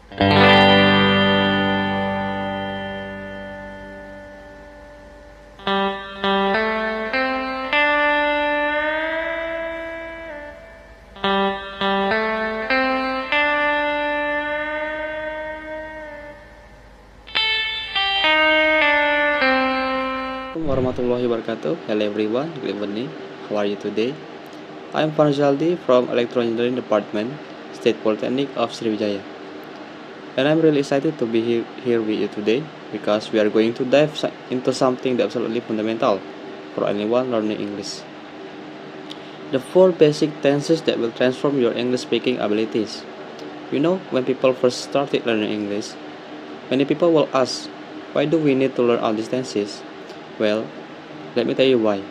Warahmatullahi wabarakatuh. Hello everyone, good evening. How are you today? I am Farjaldi from Electro Engineering Department, State Polytechnic of Sriwijaya. And I'm really excited to be here with you today because we are going to dive into something that is absolutely fundamental for anyone learning English. The four basic tenses that will transform your English speaking abilities. You know, when people first started learning English, many people will ask, why do we need to learn all these tenses? Well, let me tell you why.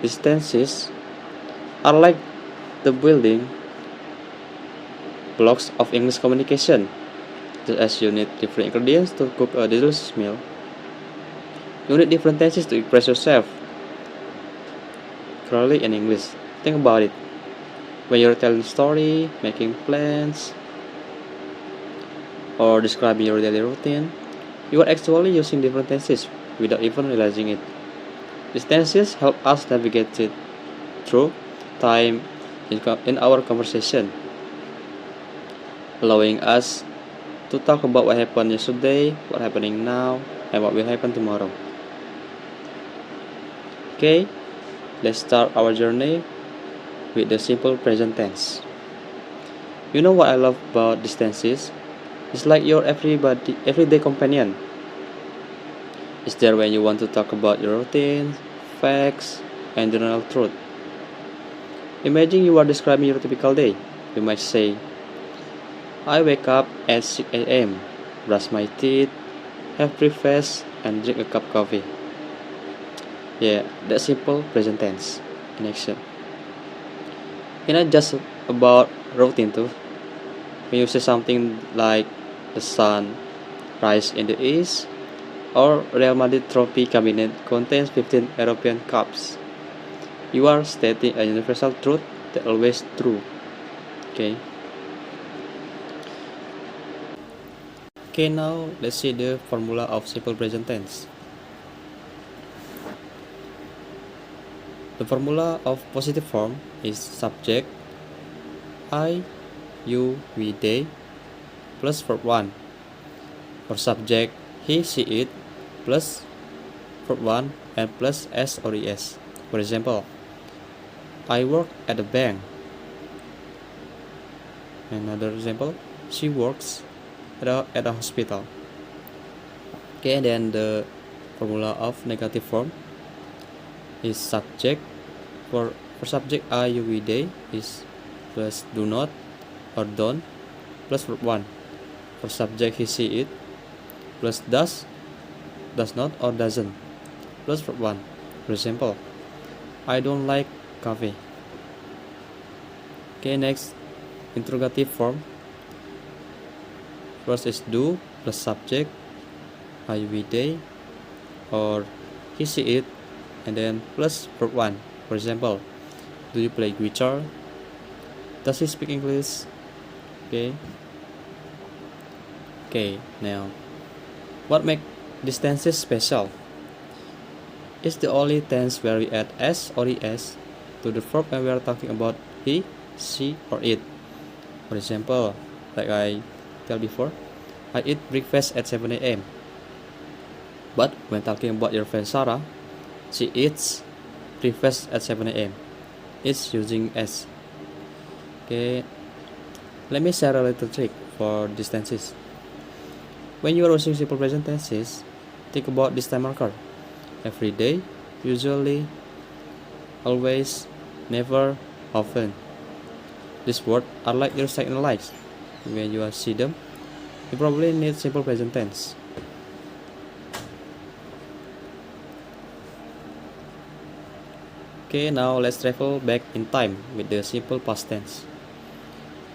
These tenses are like the building blocks of English communication. Just as you need different ingredients to cook a delicious meal, you need different tenses to express yourself clearly in English. Think about it. When you're telling a story, making plans, or describing your daily routine, you are actually using different tenses without even realizing it. These tenses help us navigate through time in our conversation, allowing us to talk about what happened yesterday, what's happening now, and what will happen tomorrow. Okay, let's start our journey with the simple present tense. You know what I love about these tenses? It's like your everyday companion. It's there when you want to talk about your routine, facts, and general truth. Imagine you are describing your typical day. You might say, I wake up at 6 a.m., brush my teeth, have breakfast, and drink a cup of coffee. Yeah, that's simple present tense in action. It's not just about routine too. When you say something like the sun rise in the east or Real Madrid trophy cabinet contains 15 European cups, you are stating a universal truth that always true. Okay. Okay, now let's see the formula of simple present tense. The formula of positive form is subject I, you, we, they plus verb 1. For subject he, she, it plus verb 1 and plus s or es. For example, I work at a bank. Another example, she works at a hospital. Okay, and then the formula of negative form is subject. For subject I, you, we, they is plus do not or don't plus verb 1. For subject he, she, it plus does not or doesn't plus verb 1. For example, I don't like coffee. Okay, next, interrogative form. First is do plus subject I, we, they or he, she, it and then plus verb 1. For example, do you play guitar? Does he speak English? Okay, now what makes these tenses special? It's the only tense where we add s or es to the verb when we are talking about he, she, or it. For example, like I tell before, I eat breakfast at 7 a.m. But when talking about your friend Sarah, she eats breakfast at 7 a.m. It's using s. Okay, let me share a little trick for these tenses. When you are using simple present tenses, think about this time marker. Every day, usually, always, never, often. These words are like your signal lights. When you see them, you probably need simple present tense. Okay, now let's travel back in time with the simple past tense.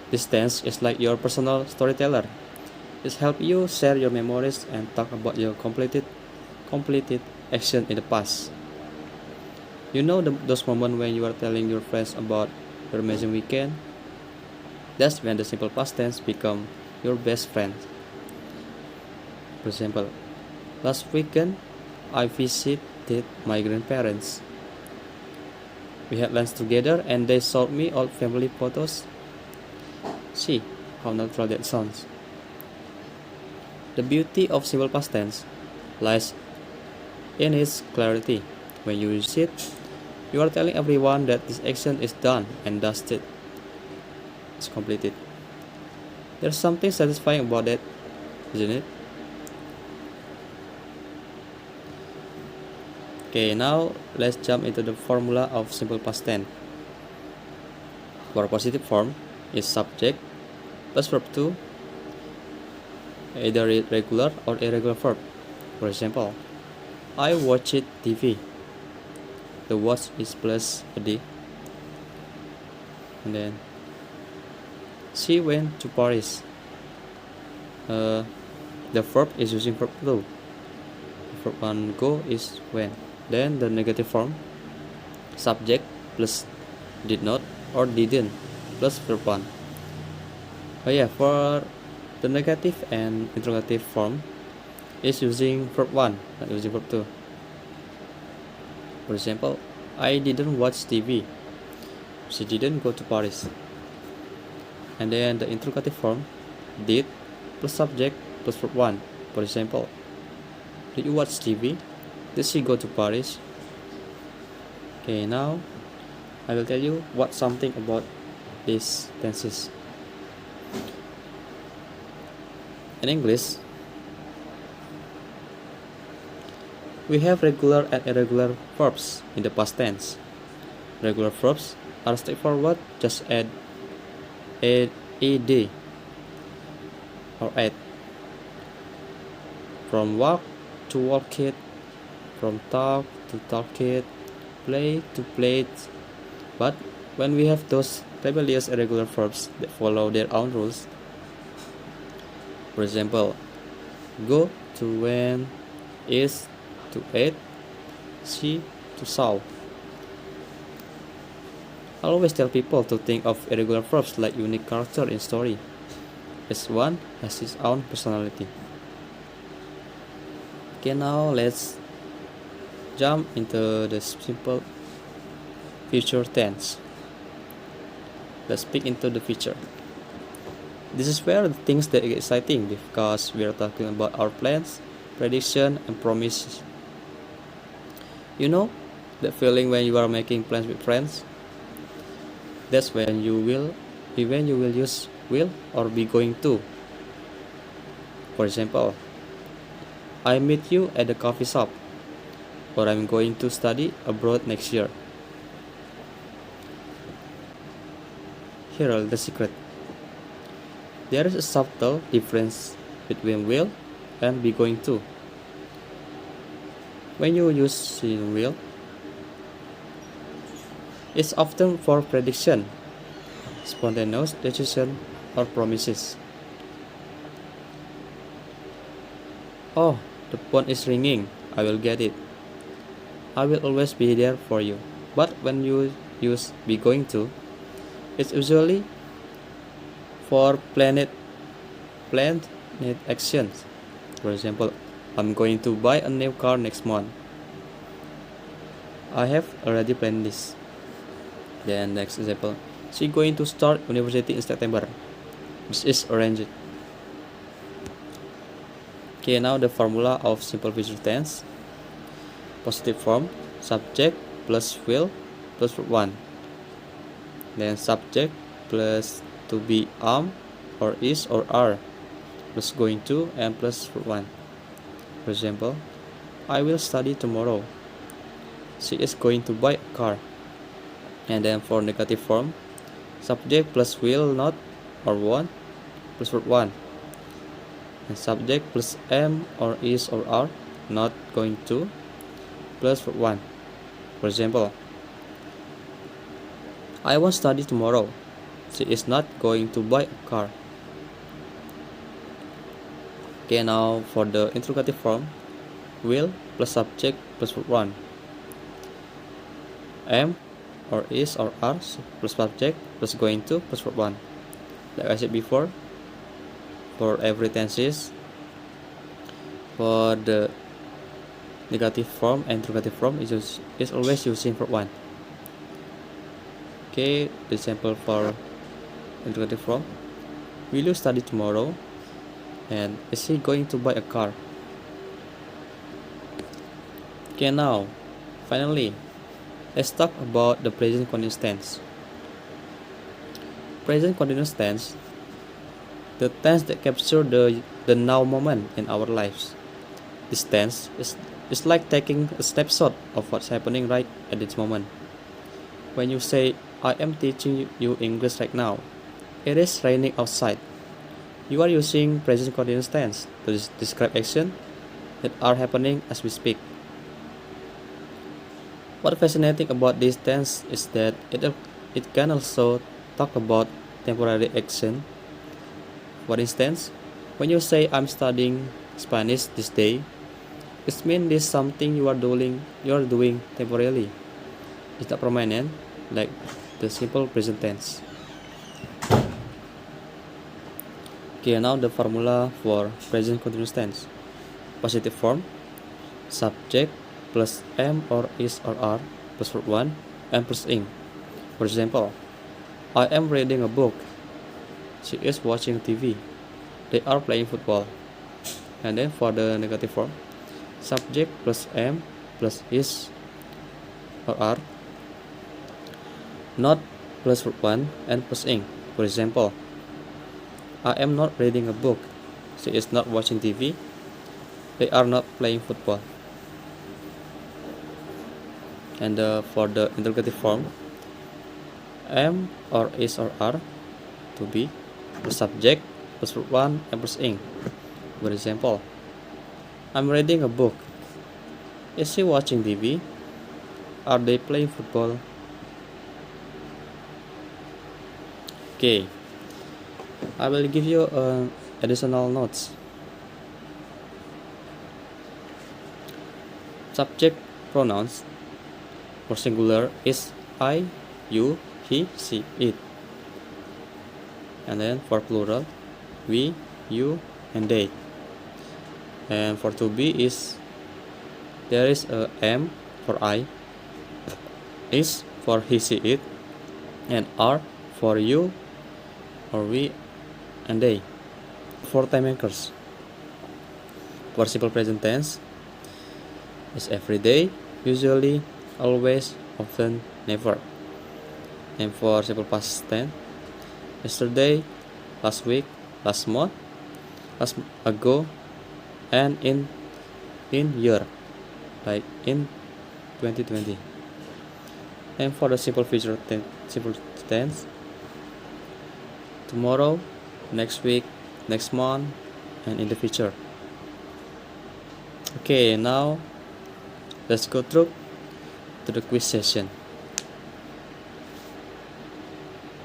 This tense is like your personal storyteller. It helps you share your memories and talk about your completed action in the past. You know those moments when you are telling your friends about your amazing weekend? That's when the simple past tense become your best friend. For example, last weekend I visited my grandparents. We had lunch together and they showed me old family photos. See how natural that sounds. The beauty of simple past tense lies in its clarity. When you use it, you are telling everyone that this action is done and dusted. It's completed. There's something satisfying about that, isn't it? Okay, now let's jump into the formula of simple past tense. For positive form is subject plus verb 2, either regular or irregular verb. For example, I watched TV. The watch is plus a D. And then she went to Paris. The verb is using verb 2. Verb 1 go is went. Then the negative form, subject plus did not or didn't plus verb 1. Oh yeah, for the negative and interrogative form is using verb 1, not using verb 2. For example, I didn't watch TV. She didn't go to Paris. And then the interrogative form, did plus subject plus verb 1. For example, did you watch TV? Did she go to Paris? Okay, now I will tell you what something about these tenses. In English, we have regular and irregular verbs in the past tense. Regular verbs are straightforward, just add ed or add. From walk to walk it, from talk to talk it, play to play it. But when we have those rebellious irregular verbs that follow their own rules, for example, go to went, is to ate, see to saw. I always tell people to think of irregular verbs like unique character in story. Each one has its own personality. Okay, now let's jump into the simple future tense. Let's speak into the future. This is where the things that get exciting because we are talking about our plans, prediction, and promises. You know that feeling when you are making plans with friends? That's when you will use will or be going to. For example, I meet you at the coffee shop, or I'm going to study abroad next year. Here is the secret. There is a subtle difference between will and be going to. When you use will, it's often for prediction, spontaneous decision, or promises. Oh, the phone is ringing. I will get it. I will always be there for you. But when you use be going to, it's usually for planned actions. For example, I'm going to buy a new car next month. I have already planned this. Then next example, she's going to start university in September. This is arranged. Okay, now the formula of simple future tense. Positive form, subject plus will plus verb 1. Then subject plus to be or is or are plus going to and plus verb 1. For example, I will study tomorrow. She is going to buy a car. And then for negative form, subject plus will not or won't plus verb 1. And subject plus am or is or are not going to plus verb 1. For example, I won't study tomorrow. She is not going to buy a car. Okay, now for the interrogative form, will plus subject plus verb 1. Am or is or are plus subject plus going to plus verb 1. Like I said before, for every tenses. For the negative form and interrogative form is always using verb 1. Okay, the example for interrogative form. Will you study tomorrow? And is he going to buy a car? Okay, now, finally, let's talk about the present continuous tense. Present continuous tense, the tense that captures the now moment in our lives. This tense is like taking a snapshot of what's happening right at this moment. When you say, I am teaching you English right now, it is raining outside. You are using present continuous tense to describe actions that are happening as we speak. What's fascinating about this tense is that it can also talk about temporary action. For instance, when you say I'm studying Spanish this day, it means this something you are doing temporarily. It's not permanent, like the simple present tense. Okay, now the formula for present continuous tense. Positive form, subject plus am or is or are plus verb 1 and plus ing. For example, I am reading a book. She is watching TV. They are playing football. And then for the negative form, subject plus am plus is or are, not plus verb 1 and plus ing. For example, I am not reading a book. She is not watching TV. They are not playing football. And for the interrogative form, am or is or are to be plus subject plus verb 1 and plus ing. For example, I'm reading a book. Is she watching TV? Are they playing football? Okay, I will give you additional notes. Subject pronouns for singular is I, you, he, she, it. And then for plural, we, you, and they. And for to be is there is a am for I, is for he, she, it, and are for you or we and they. For time anchors, for simple present tense is every day, usually, always, often, never. And for simple past tense, yesterday, last week, last month, last ago, and in year, like in 2020. And for the simple future simple tense, tomorrow, next week, next month, and in the future. Okay, now let's go through to the quiz session.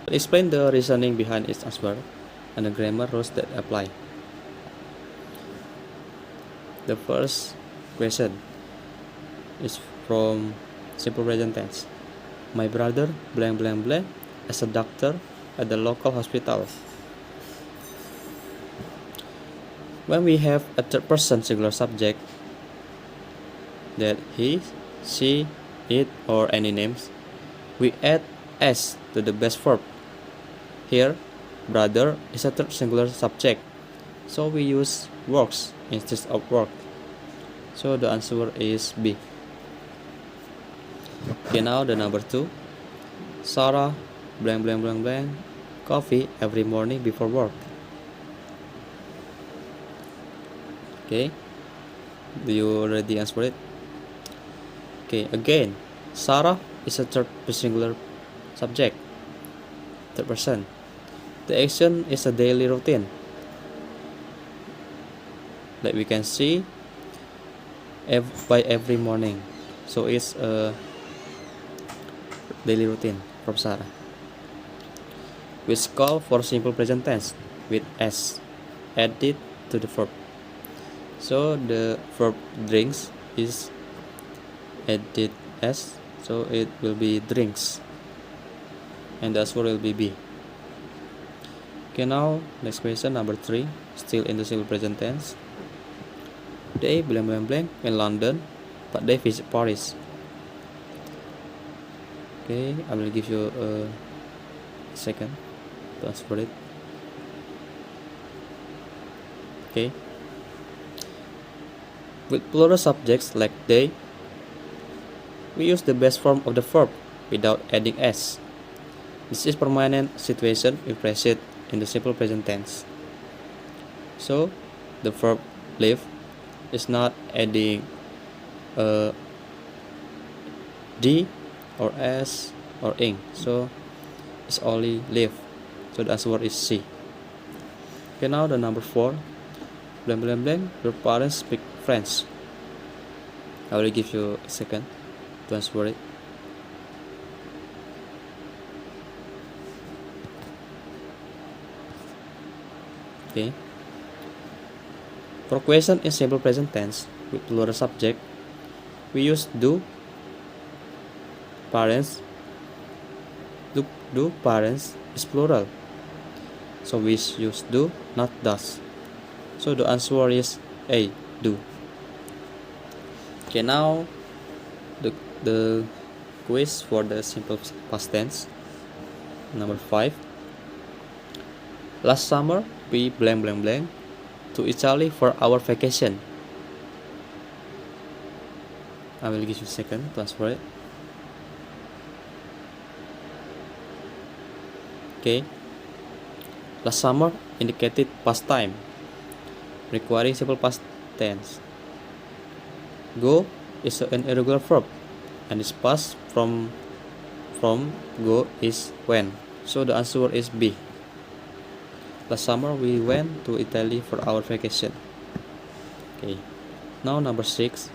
Explain the reasoning behind its answer and the grammar rules that apply. The first question is from simple present tense. My brother blank blank blank as a doctor at the local hospital. When we have a third person singular subject that he, she, it, or any names, we add s to the base verb. Here, brother is a third singular subject, so we use works instead of work. So the answer is B. Okay, now the number 2. Sarah blank blank blank blank coffee every morning before work. Okay, do you already answer it? Okay, again, Sarah is a third singular subject, third person. The action is a daily routine, like we can see by every morning. So it's a daily routine from Sarah. Which call for simple present tense with s added to the verb. So the verb drinks is added s, so it will be drinks, and the answer will be B. Okay, now next question, number 3. still in the simple present tense. They blank blank blank in London, but they visit Paris. Okay, I will give you a second to answer it. Okay. With plural subjects like they, we use the base form of the verb without adding s. This is permanent situation we present in the simple present tense. So, the verb live is not adding d or s or ing. So, it's only live. So, the answer is C. Okay, now the number 4. Blank blank blank, your parents speak French. I will give you a second to answer it. Okay. For question in simple present tense with plural subject, we use do. Parents. Do parents is plural. So we use do, not does. So the answer is A, do. Okay, now the quiz for the simple past tense. Number 5. Last summer we blank blank blank to Italy for our vacation. I will give you a second to answer it. Okay. Last summer indicated past time, requiring simple past tense. Go is an irregular verb, and its past from go is when. So the answer is B. Last summer we went to Italy for our vacation. Okay. Now number 6.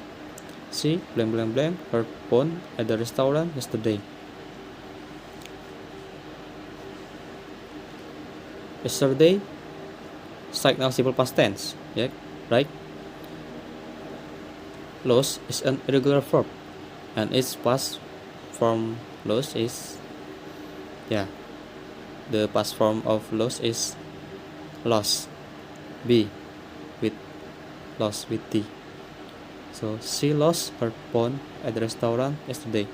She blank blank blank her phone at the restaurant yesterday. Yesterday, signal simple past tense, yeah, right? Lost is an irregular verb, and its past form lost is, the past form of lost is lost, B, with lost with T. So she lost her phone at the restaurant yesterday.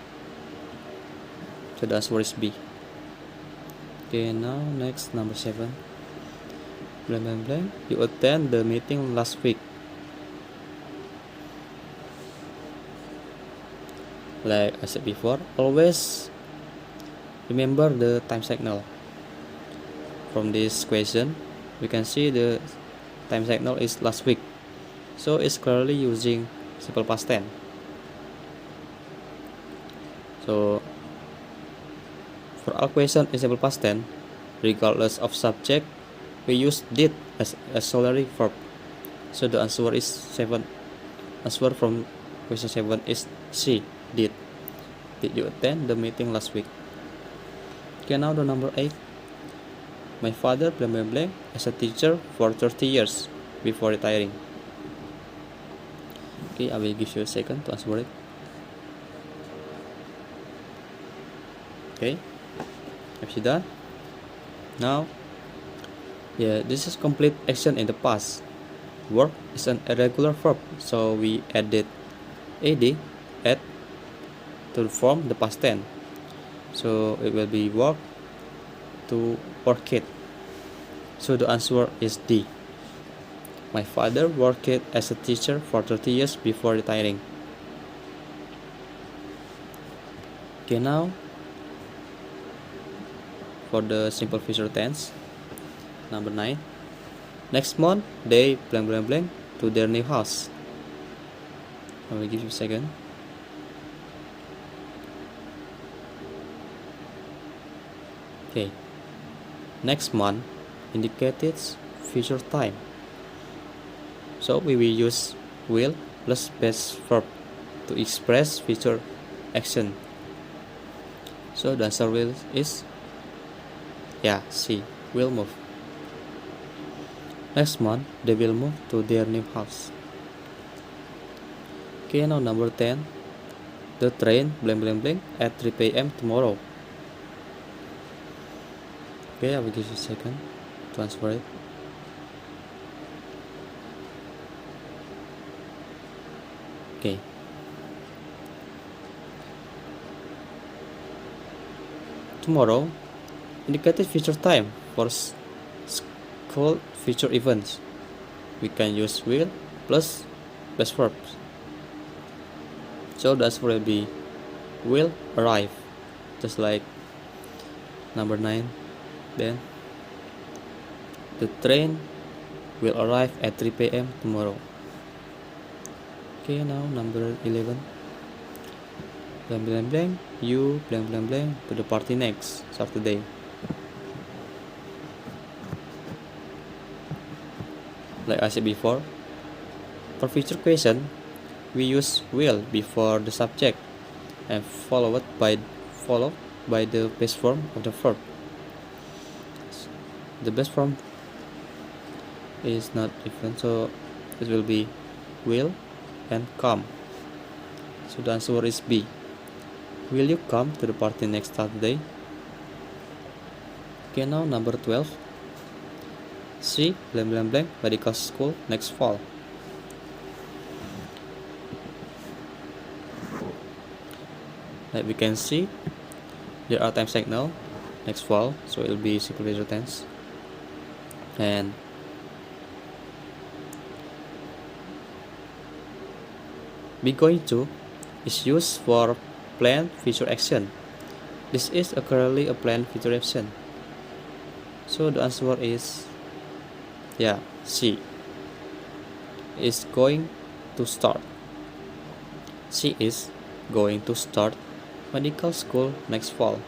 So the answer is B. Okay, now next, number 7. Blank blank blank. You attend the meeting last week. Like I said before, always remember the time signal. From this question, we can see the time signal is last week. So it's clearly using simple past tense. So for all question in simple past tense, regardless of subject, we use did as auxiliary verb. So the answer is 7. Answer from question 7 is C, did. Did you attend the meeting last week? Okay, now the number 8. My father blank blank blank as a teacher for 30 years before retiring. Okay, I will give you a second to answer it. Okay, have you done? Now, this is complete action in the past. Work is an irregular verb, so we added add to form the past tense. So it will be work to work it. So the answer is D. My father worked as a teacher for 30 years before retiring. Okay, now for the simple future tense. Number 9. Next month they blank blank blank to their new house. I will give you a second. Okay. Next month indicated future time. So we will use will plus base verb to express future action. So the answer will is C, will move. Next month they will move to their new house. Okay, now number 10. The train blank blank blank at 3 p.m. tomorrow. Okay, I will give you a second to answer it. Okay. Tomorrow, indicated future time for school future events. We can use will plus best verbs. So the answer will be will arrive, just like number 9. Then the train will arrive at 3 p.m. tomorrow. Okay, now number 11. Blank blank blank, you blank blank blank to the party next Saturday. Like I said before, for future question, we use will before the subject and followed by the base form of the verb. The base form is not different, so it will be will and come. So the answer is B. Will you come to the party next Saturday? Okay, now number 12. C blank blank blank medical school next fall. Like we can see, there are time signal next fall, so it will be simple present tense. And be going to is used for planned future action. This is currently a planned future action. So the answer is C. Is going to start. She is going to start medical school next fall.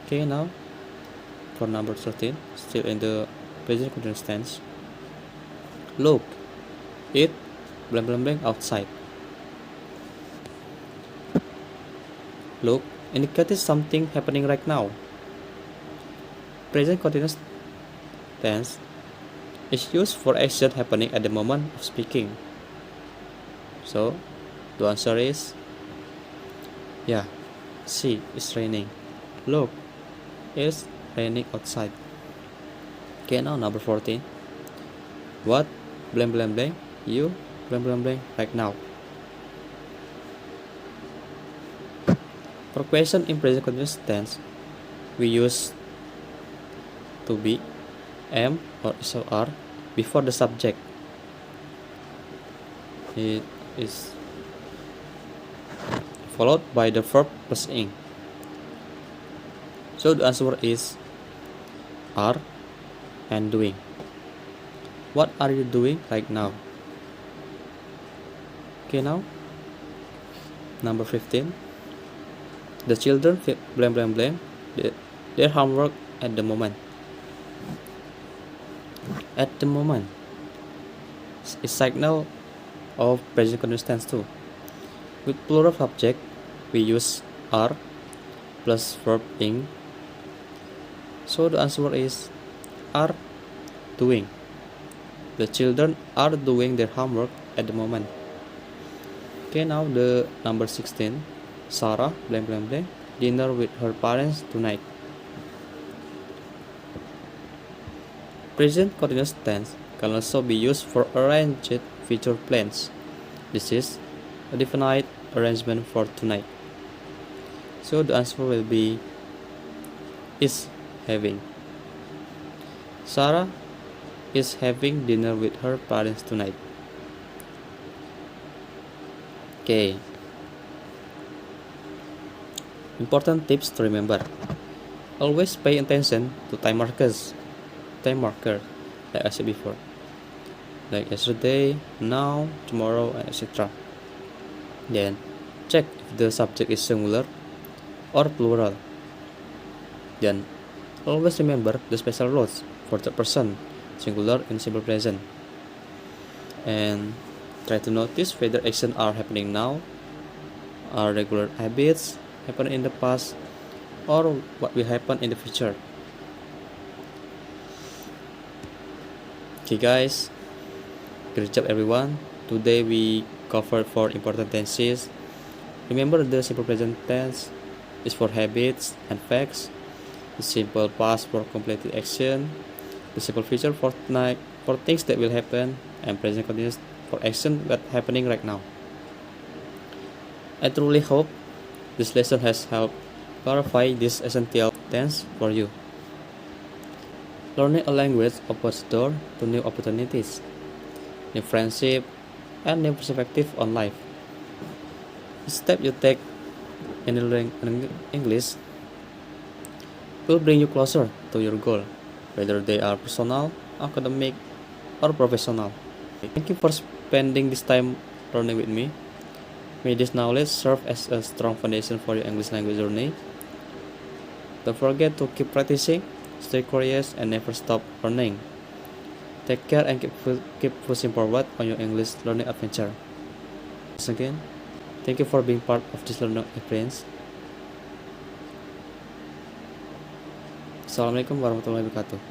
Okay, now for number 13, still in the present continuous tense. Look, it blank blank blank outside. Look indicates something happening right now. Present continuous tense is used for action happening at the moment of speaking. So the answer is C. It's raining. Look, it's raining outside. Okay, now number 14. What blank blank blank you blank blank blank right now. For question in present continuous tense, we use to be, am, or is or are before the subject. It is followed by the verb plus ing. So the answer is are and doing. What are you doing right now? Okay, now number 15. The children blank blank blank their homework at the moment. At the moment is signal of present continuous tense too. With plural subject, we use are plus verb ing. So the answer is are doing. The children are doing their homework at the moment. Okay, now the number 16. Sarah blank blank blank dinner with her parents tonight. Present continuous tense can also be used for arranged future plans. This is a definite arrangement for tonight. So the answer will be is having. Sarah is having dinner with her parents tonight. Okay. Important tips to remember. Always pay attention to time markers. Time marker, like I said before. Like yesterday, now, tomorrow, and etc. Then check if the subject is singular or plural. Then always remember the special rules for the person, singular and simple present. And try to notice whether actions are happening now, are regular habits happen in the past, or what will happen in the future. Okay guys, great job everyone. Today we covered 4 important tenses. Remember, the simple present tense is for habits and facts, the simple past for completed action, the simple future for for things that will happen, and present continuous for action that happening right now. I truly hope this lesson has helped clarify this essential tense for you. Learning a language opens the door to new opportunities, new friendship, and new perspective on life. The step you take in learning English will bring you closer to your goal, whether they are personal, academic, or professional. Thank you for spending this time learning with me. May this knowledge serve as a strong foundation for your English language journey. Don't forget to keep practicing, stay curious, and never stop learning. Take care and keep pushing forward on your English learning adventure. Once again, thank you for being part of this learning experience. Assalamualaikum warahmatullahi wabarakatuh.